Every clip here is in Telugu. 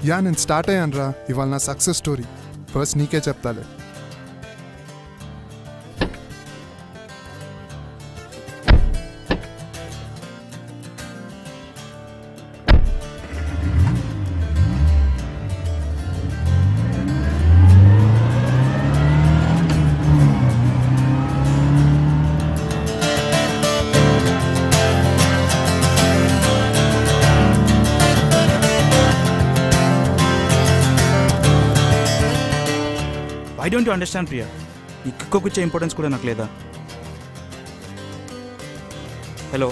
యా నేను స్టార్ట్ అయ్యాను రా. ఇవాళ నా సక్సెస్ స్టోరీ ఫస్ట్ నీకే చెప్తాలే. I don't you understand Priya, ఈ కుక్కకు ఇచ్చే ఇంపార్టెన్స్ కూడా నాకు లేదా? హలో,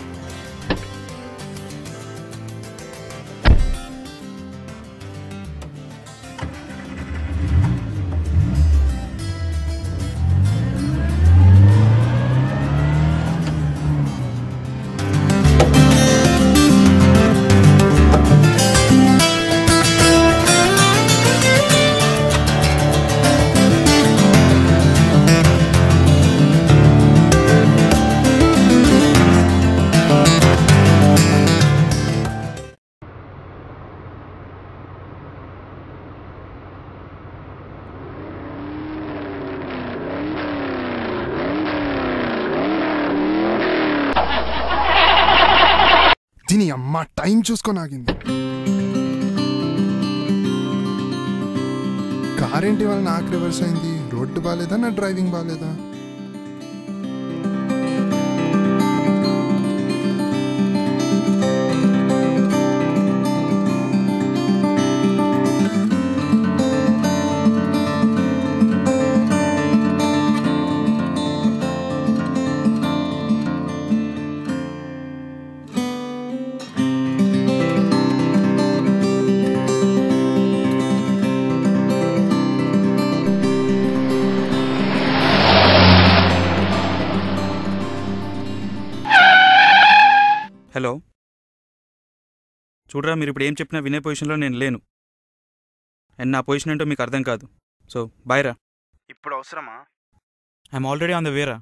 దీని అమ్మ టైం చూసుకొని ఆగింది. కార్ ఏంటి వాళ్ళ నాకు రివర్స్ అయింది? రోడ్డు బాగాలేదా, నా డ్రైవింగ్ బాగాలేదా? హలో, చూడరా, మీరు ఇప్పుడు ఏం చెప్పినా వినే పొజిషన్లో నేను లేను. అండ్ నా పొజిషన్ ఏంటో మీకు అర్థం కాదు. సో బాయ్ రా. ఇప్పుడు అవసరమా? ఐఎమ్ ఆల్రెడీ ఆన్ ద వేరా.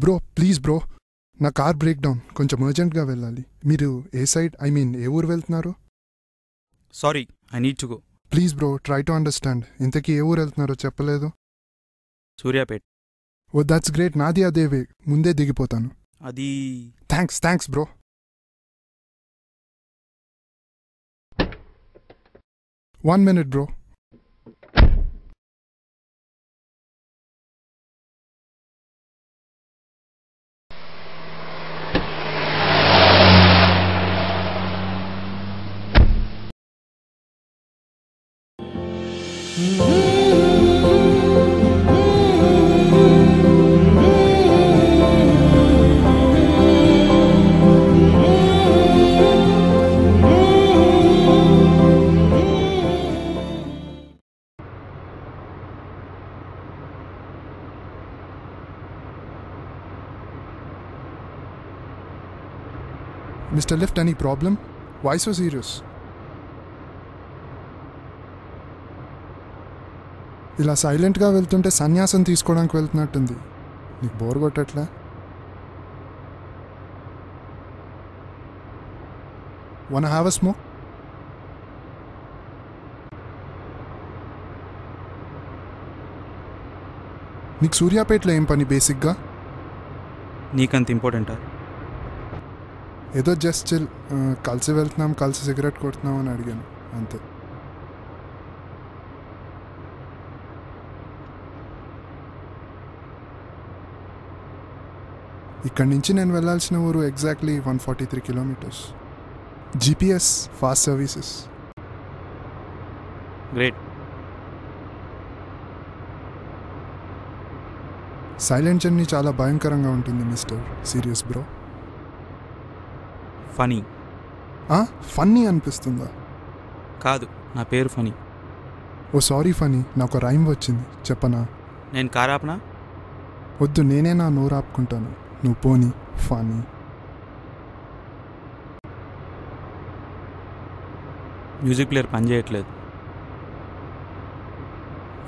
బ్రో ప్లీజ్ బ్రో, నా కార్ బ్రేక్ డౌన్, కొంచెం అర్జెంట్గా వెళ్ళాలి. మీరు ఏ సైడ్, ఐ మీన్ ఏ ఊరు వెళ్తున్నారు? Sorry, I need to go. Please bro try to understand. ఇంతకీ ఏ ఊరు వెళ్తున్నారో చెప్పలేదు. సూర్యాపేట్. ఓ దట్స్ గ్రేట్, నాది అదే వే, ముందే దిగిపోతాను. అది thanks bro. 1 minute bro. Mr. Lift, any problem? Why so serious? ఇలా సైలెంట్గా వెళ్తుంటే సన్యాసం తీసుకోవడానికి వెళ్తున్నట్టుంది. నీకు bore కొట్టట్లే? Wanna have a smoke? నీకు సూర్యాపేటలో ఏం పని బేసిక్గా? నీకంత ఇంపార్టెంటా? ఏదో జస్ట్ చిల్, కలిసి వెళ్తున్నాం, కలిసి సిగరెట్ కొడుతున్నాం అని అడిగాను అంతే. ఇక్కడి నుంచి నేను వెళ్ళాల్సిన ఊరు exactly 143 kilometers. GPS fast services. Great. Silent journey చాలా భయంకరంగా ఉంటుంది mister. Serious bro. Phani. Funny అనిపిస్తుందా? కాదు, నా పేరు ఫనీ. ఓ సారీ ఫనీ, నాకు రైమ్ వచ్చింది, చెప్పనా? నేను కార్ ఆపనా? వద్దు, నేనే నా నోరు ఆపుకుంటాను. నువ్వు పోనీ ఫనీ. మ్యూజిక్ ప్లేయర్ పని చేయట్లేదు.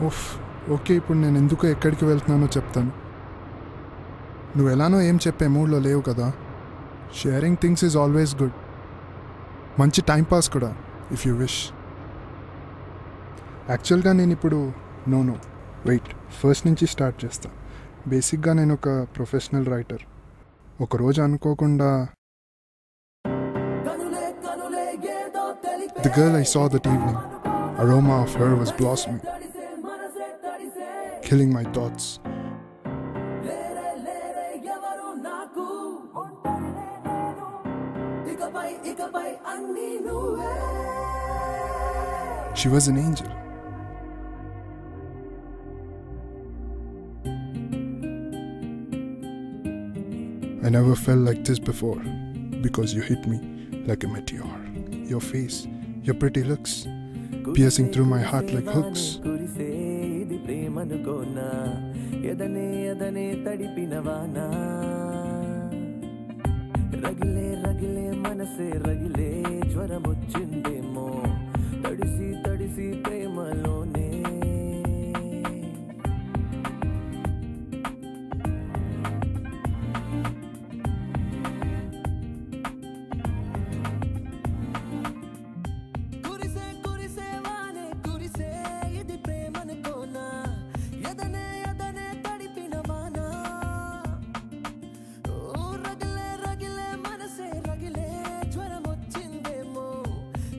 ఓఫ్, ఓకే, ఇప్పుడు నేను ఎందుకు ఎక్కడికి వెళ్తున్నానో చెప్తాను. నువ్వు ఎలానో ఏం చెప్పే మూడ్లో లేవు కదా. Sharing things is always good. మంచి టైంపాస్ కూడా, ఇఫ్ యూ విష్. యాక్చువల్గా నేను ఇప్పుడు నో వెయిట్, ఫస్ట్ నుంచి స్టార్ట్ చేస్తా. బేసిక్గా నేను ఒక ప్రొఫెషనల్ రైటర్. ఒకరోజు అనుకోకుండా the girl I saw that evening, aroma of her was blossoming, killing my thoughts. She was an angel. I never felt like this before, because you hit me like a meteor. Your face, your pretty looks, piercing through my heart like hooks. రగిలే రగిలే మనసే రగిలే జ్వరమొచ్చిందేమో తడిసి తడిసి ప్రేమలోనే. కురిసే కురిసే వానే కురిసే ఇది ప్రేమనుకోనా ఎదనే ఎదనే తడిపిన వానా. రగిలే రగిలే మనసే రగిలే జ్వరమొచ్చిందేమో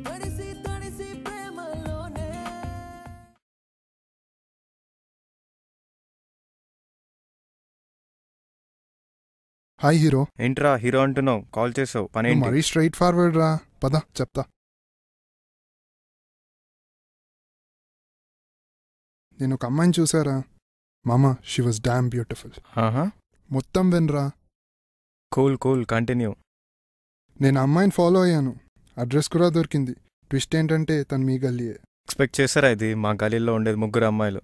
తడిసి తడిసి ప్రేమలోనే. Hi hero. ఏంట్రా హీరో అంటున్నావు? కాల్ చేసావు, పనేంటి? మరీ స్ట్రైట్ ఫార్వర్డ్ రా, పద చెప్తా. నేను ఒక అమ్మాయిని చూసారా మామా, షీ వాజ్ డామ్ బ్యూటిఫుల్. మొత్తం వినరా. Cool cool, continue. నేను ఆ అమ్మాయిని ఫాలో అయ్యాను, అడ్రస్ కూడా దొరికింది. ట్విస్ట్ ఏంటంటే తను మీ గల్లీయే. ఎక్స్పెక్ట్ చేశారా? ఇది మా గలీలో ఉండేది 3 అమ్మాయిలు.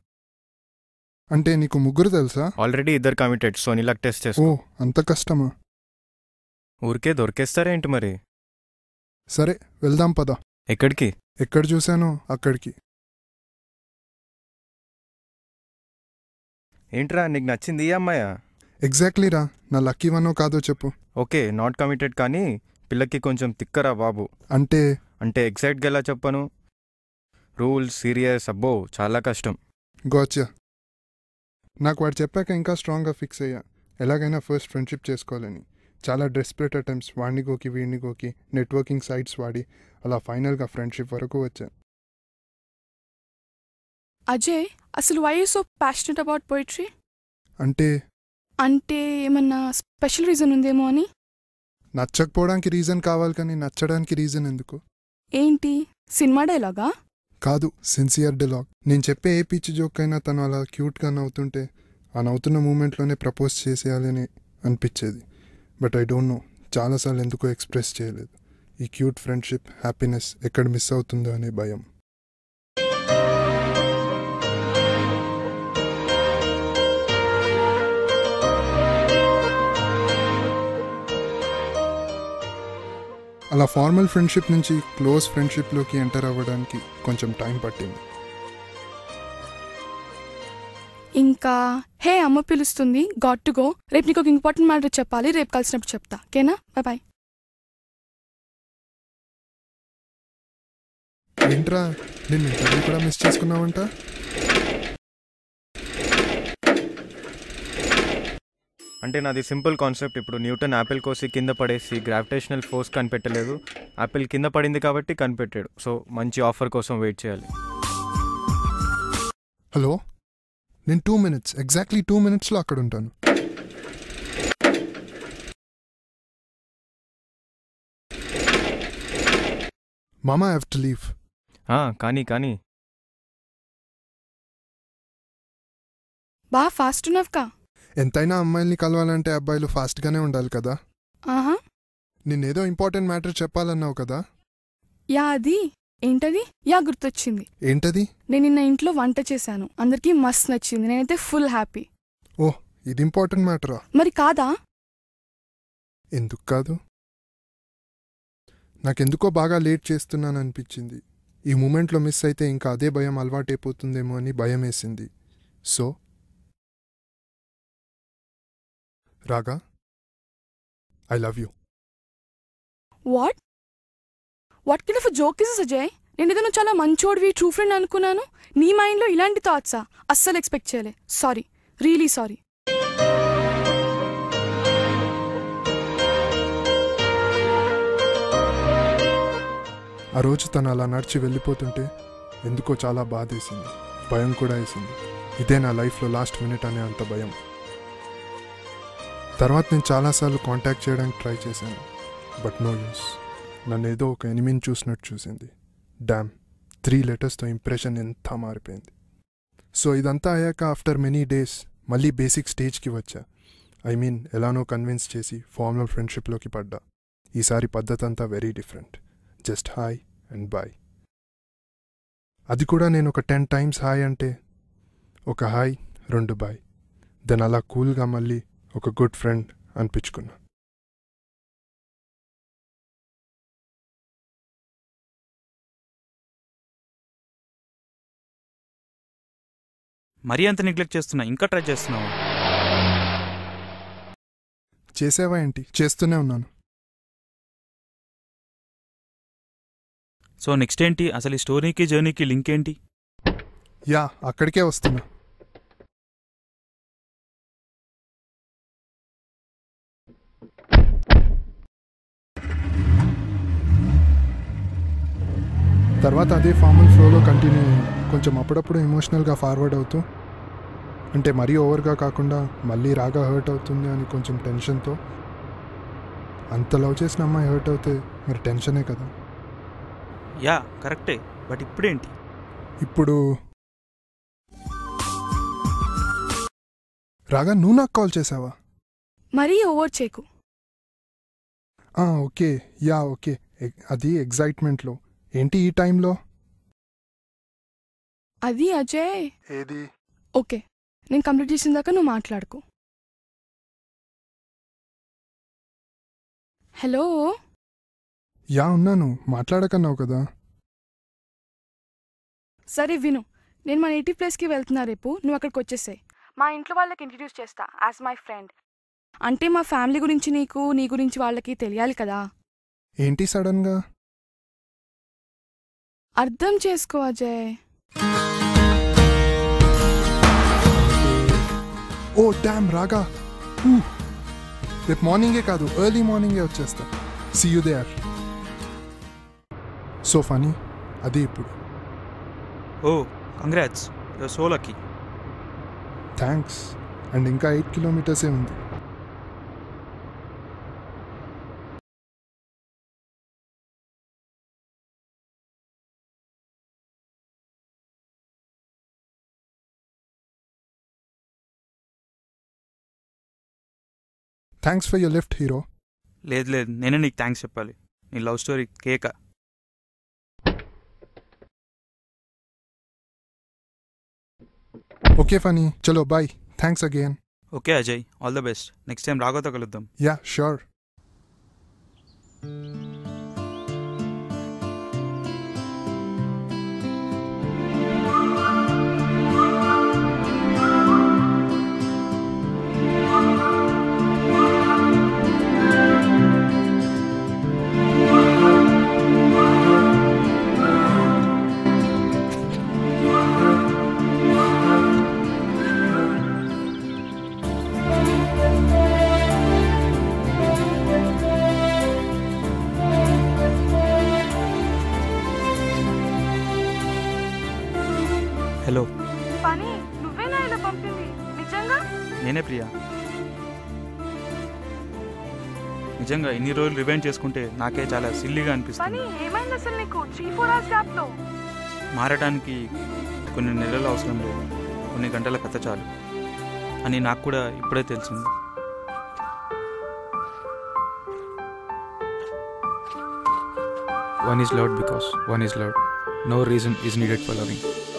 అంటే నీకు 3 తెలుసా? ఆల్రెడీ 2 కమిటెడ్, సో నీలా టెస్ట్ ఓ, చేసుకో. అంత కష్టమా? ఊరికే దొరికేస్తారేంటి మరి? సరే వెళ్దాం పద. ఎక్కడికి? ఎక్కడ చూశానో అక్కడికి. ఏంట్రా నీకు నచ్చింది ఈ అమ్మాయా? ఎగ్జాక్ట్లీ రా. నా లక్కీ వనో కాదో చెప్పు. ఓకే, నాట్ కమిటెడ్, కానీ పిల్లకి కొంచెం తిక్కరా బాబు. అంటే అంటే ఎగ్జాక్ట్గా ఎలా చెప్పను? రూల్స్, సీరియస్, అబ్బో చాలా కష్టం. గోచా. నాకు వాడు చెప్పాక ఇంకా స్ట్రాంగ్గా ఫిక్స్ అయ్యా, ఎలాగైనా ఫస్ట్ ఫ్రెండ్షిప్ చేసుకోవాలని. చాలా డెస్పరేట్ అటెంప్ట్స్, వాడిని గోకి వీడిని గోకి, నెట్వర్కింగ్ సైట్స్ వాడి, అలా ఫైనల్గా ఫ్రెండ్షిప్ వరకు వచ్చా. అజయ్, అసలు why you so passionate about poetry? అంటే అంటే ఏమన్నా స్పెషల్ రీజన్ ఉందేమో అని? నచ్చకపోవడానికి రీజన్ కావాలి కానీ నచ్చడానికి రీజన్ ఎందుకు? ఏంటి, సినిమా డైలాగా? కాదు, సిన్సియర్ డైలాగ్. నేను చెప్పే ఏ పిచ్చి జోక్ అయినా తను అలా క్యూట్గా నవ్వుతుంటే ఆ నవ్వుతున్న మూమెంట్లోనే ప్రపోజ్ చేసేయాలని అనిపించేది. బట్ ఐ డోంట్ నో, చాలాసార్లు ఎందుకో ఎక్స్ప్రెస్ చేయలేదు. ఈ క్యూట్ ఫ్రెండ్షిప్, హ్యాపీనెస్ ఎక్కడ మిస్ అవుతుందో అనే భయం. అలా ఫార్మల్ ఫ్రెండ్షిప్ నుంచి క్లోజ్ ఫ్రెండ్షిప్లోకి ఎంటర్ అవ్వడానికి కొంచెం టైం పట్టింది. ఇంకా హే అమ్మ పిలుస్తుంది, గాట్ టు గో. రేపు నీకు ఒక ఇంపార్టెంట్ మ్యాటర్ చెప్పాలి, రేపు కలిసినప్పుడు చెప్తా, ఓకేనా? Bye bye. ఏంట్రా, నేను ఇంటర్వ్యూ కూడా మిస్ చేసుకున్నావంట? అంటే నాది సింపుల్ కాన్సెప్ట్. ఇప్పుడు న్యూటన్ యాపిల్ కోసి కింద పడేసి గ్రావిటేషనల్ ఫోర్స్ కనిపెట్టలేదు, యాపిల్ కింద పడింది కాబట్టి కనిపెట్టాడు. సో మంచి ఆఫర్ కోసం వెయిట్ చేయాలి. హలో, నేను 2 minutes, ఎగ్జాక్ట్లీ 2 minutesలో అక్కడ ఉంటాను. మామా, ఐ హావ్ టు లీవ్. కానీ కానీ బా ఫాస్ట్ ఉన్నావుగా. ఎంతైనా అమ్మాయిల్ని కలవాలంటే అబ్బాయిలు ఫాస్ట్గానే ఉండాలి కదా. ఆహా, నిన్నేదో ఇంపార్టెంట్ మ్యాటర్ చెప్పాలన్నావు కదా. యా, అది ఏంటది? యా, గుర్తొచ్చింది. ఏంటది? నేను నిన్న ఇంట్లో వంట చేశాను, అందరికీ మస్త్ నచ్చింది, నేనైతే ఫుల్ హ్యాపీ. ఓహ్, ఇది ఇంపార్టెంట్ మ్యాటరా? మరి కాదా? ఎందుకు కాదు? నాకెందుకో బాగా లేట్ చేస్తున్నాను అనిపించింది. ఈ మూమెంట్లో మిస్ అయితే ఇంకా అదే భయం అలవాటైపోతుందేమో అని భయం వేసింది. సో రాగా, I love you. What what kind of joke is Ajay? నేను ఏదో నువ్వు చాలా మంచోడివి, ట్రూ ఫ్రెండ్ అనుకున్నాను. నీ మైండ్లో ఇలాంటి థాట్సా? అస్సలు ఎక్స్పెక్ట్ చేయలే. Sorry, really sorry. ఆ రోజు తను అలా నడిచి వెళ్ళిపోతుంటే ఎందుకో చాలా బాధేసింది, భయం కూడా వేసింది. ఇదే నా లైఫ్లో లాస్ట్ మినిట్ అనే అంత భయం. తర్వాత నేను చాలాసార్లు కాంటాక్ట్ చేయడానికి ట్రై చేశాను, బట్ నో యూస్. నన్ను ఏదో ఒక ఎనిమిని చూసినట్టు చూసింది. డామ్, 3 లెటర్స్తో ఇంప్రెషన్ ఎంత మారిపోయింది. సో ఇదంతా అయ్యాక ఆఫ్టర్ మెనీ డేస్ మళ్ళీ బేసిక్ స్టేజ్కి వచ్చా. ఐ మీన్ ఎలానో కన్విన్స్ చేసి ఫార్మల్ ఫ్రెండ్షిప్లోకి పడ్డా. ఈసారి పద్ధతి అంతా very different. Just hi and bye. అది కూడా నేను ఒక 10 టైమ్స్ హాయ్ అంటే ఒక హాయ్ 2 బాయ్. దెన్ అలా కూల్గా మళ్ళీ ఒక గుడ్ ఫ్రెండ్ అనిపించుకున్నా. మరీ అంత నెగ్లెక్ట్ చేస్తున్నా, ఇంకా ట్రై చేస్తున్నావా? చేసావా ఏంటి? చేస్తూనే ఉన్నాను. సో నెక్స్ట్ ఏంటి? అసలు ఈ స్టోరీకి జర్నీకి లింక్ ఏంటి? యా, అక్కడికే వస్తున్నా. తర్వాత అదే ఫార్మల్ ఫ్లోలో కంటిన్యూ అయ్యాను. కొంచెం అప్పుడప్పుడు ఎమోషనల్గా ఫార్వర్డ్ అవుతూ, అంటే మరీ ఓవర్గా కాకుండా మళ్ళీ రాగా హర్ట్ అవుతుంది అని కొంచెం టెన్షన్తో. అంత లవ్ చేసిన అమ్మాయి హర్ట్ అవుతే మరి టెన్షనే కదా. యా కరెక్టే, బట్ ఇప్పుడేంటి? ఇప్పుడు రాగా, నువ్వు నాకు కాల్ చేసావా? మరీ ఓవర్ చేయకు. Okay, yeah okay. అది ఎగ్జైట్మెంట్లో. ఏంటి ఈ టైంలో? అది అజయ్. ఏది? ఓకే, నేను కంప్లీట్ చేసిన దాకా నువ్వు మాట్లాడుకో. హలో. యా ఉన్నాను, మాట్లాడకన్నావు కదా. సరే విను, నేను మా నేటివ్ ప్లేస్కి వెళ్తున్నా రేపు. నువ్వు అక్కడికి వచ్చేసాయి. మా ఇంట్లో వాళ్ళకి ఇంట్రడ్యూస్ చేస్తా యాజ్ మై ఫ్రెండ్. అంటే మా ఫ్యామిలీ గురించి నీకు, నీ గురించి వాళ్ళకి తెలియాలి కదా. ఏంటి సడన్గా? అర్థం చేసుకో అజయ్. ఓ డామ్ రాగా, రేపు మార్నింగే కాదు, ఎర్లీ మార్నింగే వచ్చేస్తా. See you there. So funny. అది ఇప్పుడు. ఓ congrats, you're so lucky. Thanks. And ఇంకా 8 కిలోమీటర్సే ఉంది. Thanks for your lift hero. లేదు లేదు, నేనే నీకు థ్యాంక్స్ చెప్పాలి. నీ లవ్ స్టోరీ కేక. ఓకే ఫనీ, చలో bye. Thanks again. Okay Ajay, all the best. Next time రాఘవతో కలుద్దాం. Yeah sure. హలో. పని నువ్వేనా ఇలా పంపింది? నిజంగా? నేనే ప్రియా. నిజంగా ఇన్ని రోజులు రివైండ్ చేసుకుంటే నాకే చాలా సిల్లీగా అనిపిస్తుంది. ఏమైంది అసలు నీకు 3-4 hours గ్యాప్లో? మారటానికి కొన్ని నెలలు అవసరం లేదు, కొన్ని గంటల కథ చాలు అని నాకు కూడా ఇప్పుడే తెలిసింది. One is loved because one is loved. No reason is needed for loving.